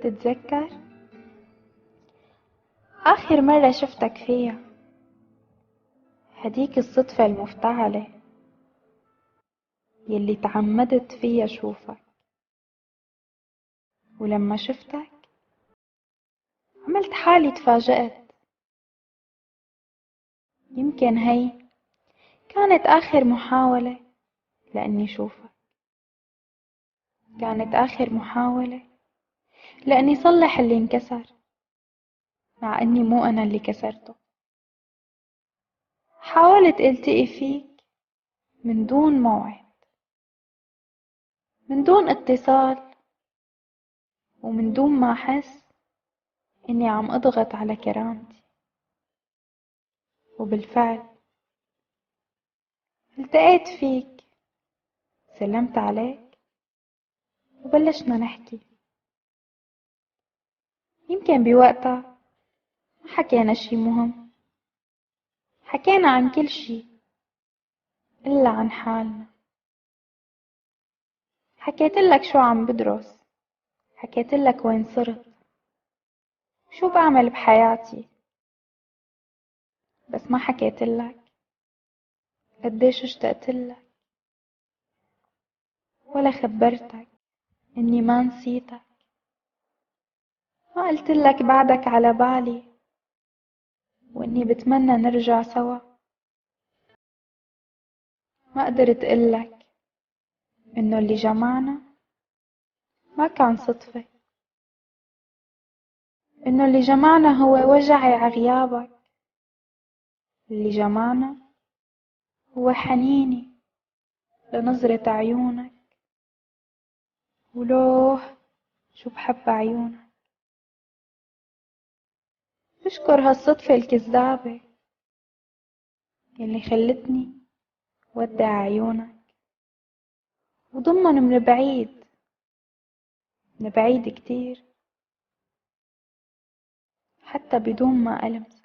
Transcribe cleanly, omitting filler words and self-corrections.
تتذكر آخر مرة شفتك فيها؟ هديك الصدفة المفتعلة يلي تعمدت فيها شوفك، ولما شفتك عملت حالي تفاجأت. يمكن هي كانت آخر محاولة لأني شوفك، كانت آخر محاولة لأني صلح اللي انكسر، مع أني مو أنا اللي كسرته. حاولت التقي فيك من دون موعد، من دون اتصال، ومن دون ما أحس إني عم أضغط على كرامتي. وبالفعل التقيت فيك، سلمت عليك وبلشنا نحكي. يمكن بوقتها ما حكينا شي مهم، حكينا عن كل شي إلا عن حالنا. حكيت لك شو عم بدرس، حكيت لك وين صرت، شو بعمل بحياتي، بس ما حكيت لك قديش اشتقت لك، ولا خبرتك إني ما نسيتك. ما قلت لك بعدك على بالي، وإني بتمنى نرجع سوا. ما قدرت قلك إنه اللي جمعنا ما كان صدفة، إنه اللي جمعنا هو وجعي عغيابك، اللي جمعنا هو حنيني لنظرة عيونك، ولوه شو بحب عيونك. بشكر هالصدفة الكذابة يلي خلتني ودع عيونك وضمن من بعيد، من بعيد كتير، حتى بدون ما ألمس.